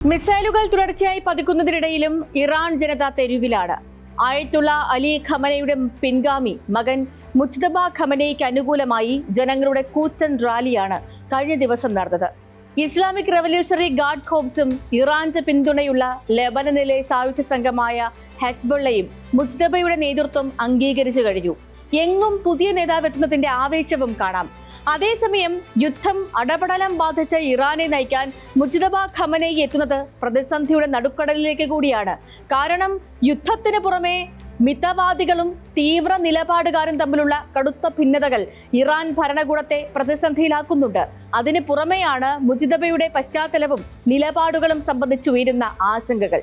മിസൈലുകൾ തുടർച്ചയായി പതിക്കുന്നതിനിടയിലും ഇറാൻ ജനത തെരുവിലാണ്. ആയത്തുള്ള അലി ഖമനയുടെ പിൻഗാമി മകൻ മുജ്തബ ഖമനയ്ക്ക് അനുകൂലമായി ജനങ്ങളുടെ കൂറ്റൻ റാലിയാണ് കഴിഞ്ഞ ദിവസം നടന്നത്. ഇസ്ലാമിക് റവല്യൂഷണറി ഗാർഡ് കോർപ്സും ഇറാന്റെ പിന്തുണയുള്ള ലെബനനിലെ സായുധ സംഘമായ ഹെസ്ബുള്ളയും മുജ്തബയുടെ നേതൃത്വം അംഗീകരിച്ചു കഴിഞ്ഞു. എങ്ങും പുതിയ നേതാവ് എത്തുന്നതിന്റെ ആവേശവും കാണാം. അതേസമയം യുദ്ധം അടപടലം ബാധിച്ച ഇറാനെ നയിക്കാൻ മുജ്തബ ഖമനയി എത്തുന്നത് പ്രതിസന്ധിയുടെ നടുക്കടലിലേക്ക് കൂടിയാണ്. കാരണം യുദ്ധത്തിന് പുറമെ മിതവാദികളും തീവ്ര നിലപാടുകാരും തമ്മിലുള്ള കടുത്ത ഭിന്നതകൾ ഇറാൻ ഭരണകൂടത്തെ പ്രതിസന്ധിയിലാക്കുന്നുണ്ട്. അതിന് പുറമെയാണ് മുജ്തബയുടെ പശ്ചാത്തലവും നിലപാടുകളും സംബന്ധിച്ചുയരുന്ന ആശങ്കകൾ.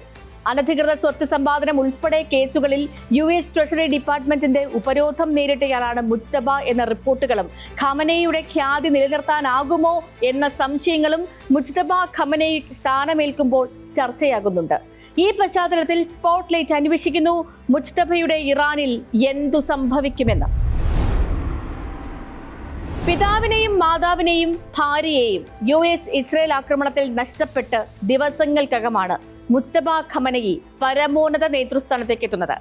അനധികൃത സ്വത്ത് സമ്പാദനം ഉൾപ്പെടെ കേസുകളിൽ US ട്രഷറി ഡിപ്പാർട്ട്മെന്റിന്റെ ഉപരോധം നേരിട്ടയാളാണ് മുജ്തബ എന്ന റിപ്പോർട്ടുകളും ഖമനയുടെ ഖ്യാതി നിലനിർത്താനാകുമോ എന്ന സംശയങ്ങളും മുജ്തബ ഖമനയി സ്ഥാനമേൽക്കുമ്പോൾ ചർച്ചയാകുന്നുണ്ട്. ഈ പശ്ചാത്തലത്തിൽ സ്പോട്ട്ലൈറ്റ് അന്വേഷിക്കുന്നു മുജ്തബയുടെ ഇറാനിൽ എന്തു സംഭവിക്കുമെന്ന്. പിതാവിനെയും മാതാവിനെയും ഭാര്യയെയും US ഇസ്രയേൽ ആക്രമണത്തിൽ നഷ്ടപ്പെട്ട് ദിവസങ്ങൾക്കകമാണ് മുജ്തബ ഖമനയി പരമോന്നത നേതൃസ്ഥാനത്തേക്ക് എത്തുന്നത്.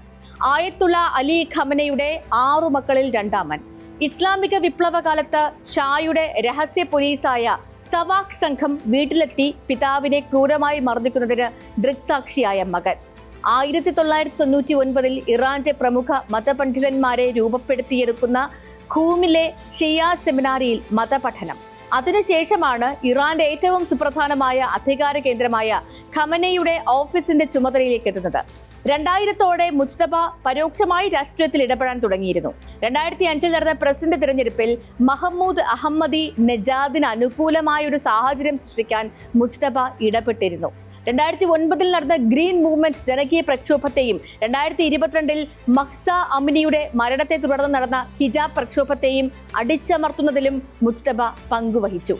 ആയത്തുള്ള അലി ഖമനയുടെ 6 മക്കളിൽ രണ്ടാമൻ. ഇസ്ലാമിക വിപ്ലവ കാലത്ത് ഷായുടെ രഹസ്യ പോലീസായ സവാഖ് സംഘം വീട്ടിലെത്തി പിതാവിനെ ക്രൂരമായി മർദ്ദിക്കുന്നതിന് ദൃക്സാക്ഷിയായ മകൻ. 1999 ഇറാന്റെ പ്രമുഖ മതപണ്ഡിതന്മാരെ രൂപപ്പെടുത്തിയെടുക്കുന്ന ഖൂമിലെ ഷിയ സെമിനാരിയിൽ മതപഠനം. അതിനുശേഷമാണ് ഇറാന്റെ ഏറ്റവും സുപ്രധാനമായ അധികാര കേന്ദ്രമായ ഖമനയുടെ ഓഫീസിന്റെ ചുമതലയിലേക്ക് എത്തുന്നത്. 2000 മുജ്തബ പരോക്ഷമായി രാഷ്ട്രീയത്തിൽ ഇടപെടാൻ തുടങ്ങിയിരുന്നു. 2005 നടന്ന പ്രസിഡന്റ് തിരഞ്ഞെടുപ്പിൽ മഹമ്മൂദ് അഹമ്മദി നെജാദിന് അനുകൂലമായ ഒരു സാഹചര്യം സൃഷ്ടിക്കാൻ മുജ്തബ ഇടപെട്ടിരുന്നു. 2009 നടന്ന ഗ്രീൻ മൂവ്മെന്റ് ജനകീയ പ്രക്ഷോഭത്തെയും 2022 മഹ്സ അമിനിയുടെ മരണത്തെ തുടർന്ന് നടന്ന ഹിജാബ് പ്രക്ഷോഭത്തെയും അടിച്ചമർത്തുന്നതിലും മുജ്തബ പങ്കുവഹിച്ചു.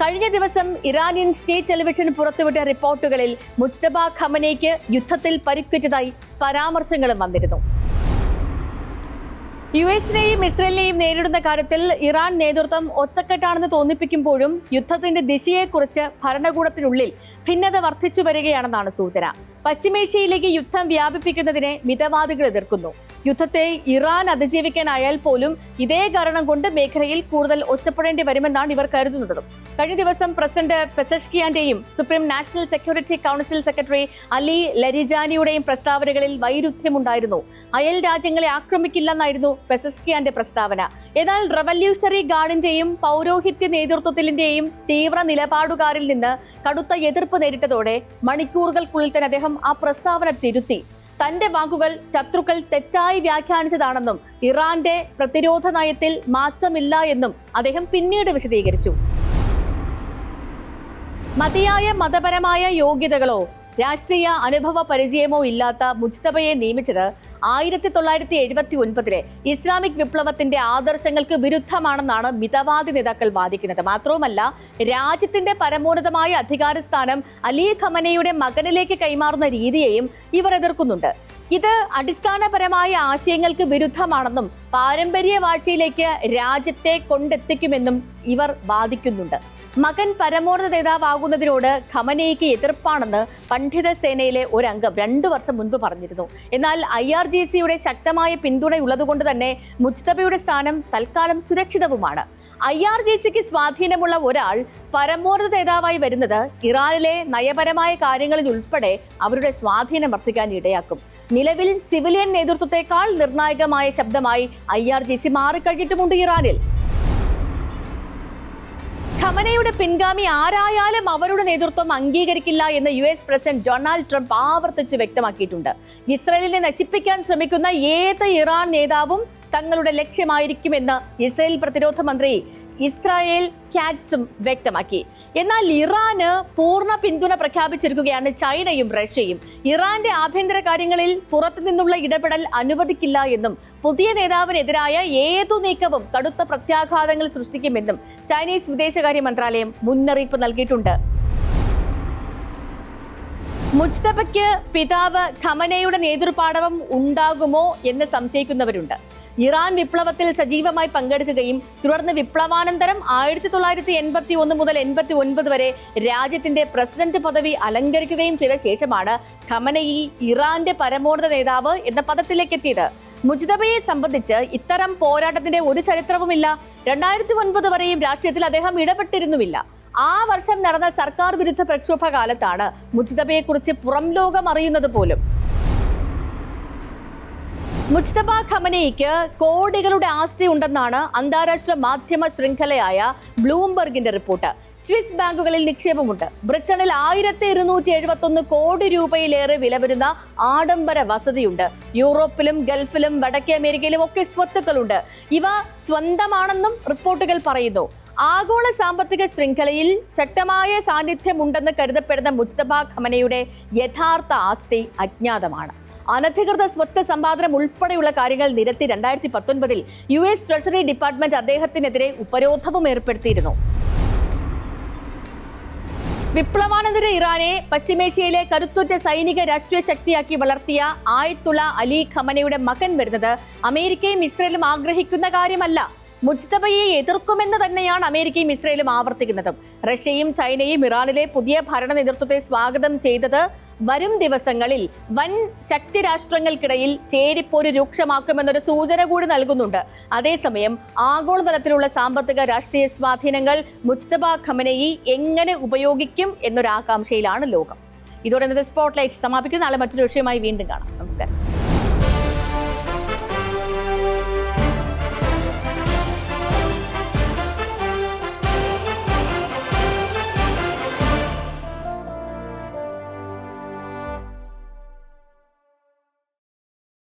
കഴിഞ്ഞ ദിവസം ഇറാനിയൻ സ്റ്റേറ്റ് ടെലിവിഷൻ പുറത്തുവിട്ട റിപ്പോർട്ടുകളിൽ മുജ്തബ ഖമനയ്ക്ക് യുദ്ധത്തിൽ പരിക്കേറ്റതായി പരാമർശങ്ങളും വന്നിരുന്നു. US-നെയും ഇസ്രയേലിനെയും നേരിടുന്ന കാര്യത്തിൽ ഇറാൻ നേതൃത്വം ഒറ്റക്കെട്ടാണെന്ന് തോന്നിപ്പിക്കുമ്പോഴും യുദ്ധത്തിന്റെ ദിശയെക്കുറിച്ച് ഭരണകൂടത്തിനുള്ളിൽ ഭിന്നത വർദ്ധിച്ചു വരികയാണെന്നാണ് സൂചന. പശ്ചിമേഷ്യയിലേക്ക് യുദ്ധം വ്യാപിപ്പിക്കുന്നതിനെ മിതവാദികൾ എതിർക്കുന്നു. യുദ്ധത്തെ ഇറാൻ അതിജീവിക്കാനായാൽ പോലും ഇതേ കാരണം കൊണ്ട് മേഖലയിൽ കൂടുതൽ ഒറ്റപ്പെടേണ്ടി വരുമെന്നാണ് ഇവർ കരുതുന്നത്. കഴിഞ്ഞ ദിവസം പ്രസിഡന്റ് പെസഷ്കിയാന്റെയും supreme national security council secretary Ali ലരിജാനിയുടെയും പ്രസ്താവനകളിൽ വൈരുദ്ധ്യമുണ്ടായിരുന്നു. അയൽ രാജ്യങ്ങളെ ആക്രമിക്കില്ലെന്നായിരുന്നു പെസഷ്കിയാന്റെ പ്രസ്താവന. എന്നാൽ റവല്യൂഷണറി ഗാർഡിന്റെയും പൗരോഹിത്യ നേതൃത്വത്തിന്റെയും തീവ്ര നിലപാടുകാരിൽ നിന്ന് കടുത്ത എതിർപ്പ് നേരിട്ടതോടെ മണിക്കൂറുകൾക്കുള്ളിൽ തന്നെ അദ്ദേഹം ആ പ്രസ്താവന തിരുത്തി. തന്റെ വാക്കുകൾ ശത്രുക്കൾ തെറ്റായി വ്യാഖ്യാനിച്ചതാണെന്നും ഇറാന്റെ പ്രതിരോധ നയത്തിൽ മാറ്റമില്ല എന്നും അദ്ദേഹം പിന്നീട് വിശദീകരിച്ചു. മതിയായ മതപരമായ യോഗ്യതകളോ രാഷ്ട്രീയ അനുഭവ പരിചയമോ ഇല്ലാത്ത മുജ്തബയെ നിയമിച്ചത് 1979 ഇസ്ലാമിക് വിപ്ലവത്തിന്റെ ആദർശങ്ങൾക്ക് വിരുദ്ധമാണെന്നാണ് മിതവാദി നേതാക്കൾ വാദിക്കുന്നത്. മാത്രവുമല്ല, രാജ്യത്തിന്റെ പരമോന്നതമായ അധികാരസ്ഥാനം അലി ഖമനയുടെ മകനിലേക്ക് കൈമാറുന്ന രീതിയെയും ഇവർ എതിർക്കുന്നുണ്ട്. ഇത് അടിസ്ഥാനപരമായ ആശയങ്ങൾക്ക് വിരുദ്ധമാണെന്നും പാരമ്പര്യ വാഴ്ചയിലേക്ക് രാജ്യത്തെ കൊണ്ടെത്തിക്കുമെന്നും ഇവർ വാദിക്കുന്നുണ്ട്. മകൻ പരമോന്നത നേതാവാകുന്നതിനോട് ഖമനയ്ക്ക് എതിർപ്പാണെന്ന് പണ്ഡിത സേനയിലെ ഒരംഗം 2 വർഷം മുൻപ് പറഞ്ഞിരുന്നു. എന്നാൽ IRGCയുടെ ശക്തമായ പിന്തുണയുള്ളതുകൊണ്ട് തന്നെ മുജ്തബയുടെ സ്ഥാനം തൽക്കാലം സുരക്ഷിതവുമാണ്. IRGCക്ക് സ്വാധീനമുള്ള ഒരാൾ പരമോന്നത നേതാവായി വരുന്നത് ഇറാനിലെ നയപരമായ കാര്യങ്ങളിൽ ഉൾപ്പെടെ അവരുടെ സ്വാധീനം വർദ്ധിക്കാൻ ഇടയാക്കും. നിലവിൽ സിവിലിയൻ നേതൃത്വത്തെക്കാൾ നിർണായകമായ ശബ്ദമായി IRGC മാറിക്കഴിഞ്ഞിട്ടുമുണ്ട് ഇറാനിൽ. ഖമനയുടെ പിൻഗാമി ആരായാലും അവരുടെ നേതൃത്വം അംഗീകരിക്കില്ല എന്ന് US പ്രസിഡന്റ് ഡൊണാൾഡ് ട്രംപ് ആവർത്തിച്ച് വ്യക്തമാക്കിയിട്ടുണ്ട്. ഇസ്രയേലിനെ നശിപ്പിക്കാൻ ശ്രമിക്കുന്ന ഏത് ഇറാൻ നേതാവും തങ്ങളുടെ ലക്ഷ്യമായിരിക്കുമെന്ന് ഇസ്രയേൽ പ്രതിരോധ മന്ത്രി ഇസ്രായേൽ കാറ്റ്സും വ്യക്തമാക്കി. എന്നാൽ ഇറാന് പൂർണ്ണ പിന്തുണ പ്രഖ്യാപിച്ചിരിക്കുകയാണ് ചൈനയും റഷ്യയും. ഇറാന്റെ ആഭ്യന്തര കാര്യങ്ങളിൽ പുറത്തുനിന്നുള്ള ഇടപെടൽ അനുവദിക്കില്ല എന്നും പുതിയ നേതാവിനെതിരായ ഏതു നീക്കവും കടുത്ത പ്രത്യാഘാതങ്ങൾ സൃഷ്ടിക്കുമെന്നും ചൈനീസ് വിദേശകാര്യ മന്ത്രാലയം മുന്നറിയിപ്പ് നൽകിയിട്ടുണ്ട്. മുജ്തബയ്ക്ക് പിതാവ് ഖമനയുടെ നേതൃപാടവം ഉണ്ടാകുമോ എന്ന് സംശയിക്കുന്നവരുണ്ട്. ഇറാൻ വിപ്ലവത്തിൽ സജീവമായി പങ്കെടുക്കുകയും തുടർന്ന് വിപ്ലവാനന്തരം 1981 മുതൽ 89 വരെ രാജ്യത്തിന്റെ പ്രസിഡന്റ് പദവി അലങ്കരിക്കുകയും ചെയ്ത ശേഷമാണ് ഖമനയി ഇറാന്റെ പരമോന്നത നേതാവ് എന്ന പദത്തിലേക്ക് എത്തിയത്. മുജ്തബയെ സംബന്ധിച്ച് ഇത്തരം പോരാട്ടത്തിന്റെ ഒരു ചരിത്രവുമില്ല. 2009 വരെയും രാഷ്ട്രീയത്തിൽ അദ്ദേഹം ഇടപെട്ടിരുന്നുമില്ല. ആ വർഷം നടന്ന സർക്കാർ വിരുദ്ധ പ്രക്ഷോഭ കാലത്താണ് മുജ്തബയെ കുറിച്ച് പുറം ലോകം അറിയുന്നത് പോലും. മുജ്തബ ഖമനയിക്ക് കോടികളുടെ ആസ്തി ഉണ്ടെന്നാണ് അന്താരാഷ്ട്ര മാധ്യമ ശൃംഖലയായ ബ്ലൂംബർഗിന്റെ റിപ്പോർട്ട്. സ്വിസ് ബാങ്കുകളിൽ നിക്ഷേപമുണ്ട്. ബ്രിട്ടനിൽ 1271 കോടി രൂപയിലേറെ വില വരുന്ന ആഡംബര വസതിയുണ്ട്. യൂറോപ്പിലും ഗൾഫിലും വടക്കേ അമേരിക്കയിലും ഒക്കെ സ്വത്തുക്കളുണ്ട്. ഇവ സ്വന്തമാണെന്നും റിപ്പോർട്ടുകൾ പറയുന്നു. ആഗോള സാമ്പത്തിക ശൃംഖലയിൽ ശക്തമായ സാന്നിധ്യമുണ്ടെന്ന് കരുതപ്പെടുന്ന മുജ്തബ ഖമനയുടെ യഥാർത്ഥ ആസ്തി അജ്ഞാതമാണ്. അനധികൃത സ്വത്ത് സമ്പാദനം ഉൾപ്പെടെയുള്ള കാര്യങ്ങൾ നിരത്തി 2019 US ട്രഷറി ഡിപ്പാർട്ട്മെന്റ് അദ്ദേഹത്തിനെതിരെ ഉപരോധവും ഏർപ്പെടുത്തിയിരുന്നു. വിപ്ലവാനന്തര ഇറാനെ പശ്ചിമേഷ്യയിലെ കരുത്തുറ്റ സൈനിക രാഷ്ട്രീയ ശക്തിയാക്കി വളർത്തിയ ആയത്തുള്ള അലി ഖമനയുടെ മകൻ വരുന്നത് അമേരിക്കയും ഇസ്രയേലും ആഗ്രഹിക്കുന്ന കാര്യമല്ല. മുജ്തബയെ എതിർക്കുമെന്ന് തന്നെയാണ് അമേരിക്കയും ഇസ്രയേലും ആവർത്തിക്കുന്നതും. റഷ്യയും ചൈനയും ഇറാനിലെ പുതിയ ഭരണ നേതൃത്വത്തെ സ്വാഗതം ചെയ്തത് വരും ദിവസങ്ങളിൽ വൻ ശക്തി രാഷ്ട്രങ്ങൾക്കിടയിൽ ചേരിപ്പോര് രൂക്ഷമാക്കുമെന്നൊരു സൂചന കൂടി നൽകുന്നുണ്ട്. അതേസമയം ആഗോളതലത്തിലുള്ള സാമ്പത്തിക രാഷ്ട്രീയ സ്വാധീനങ്ങൾ മുജ്തബ ഖമനയി എങ്ങനെ ഉപയോഗിക്കും എന്നൊരു ആകാംക്ഷയിലാണ് ലോകം. ഇതോടെ ഇന്നത്തെ സ്പോട്ട്ലൈറ്റ് സമാപിക്കുന്ന നാളെ മറ്റൊരു വിഷയമായി വീണ്ടും കാണാം. നമസ്കാരം.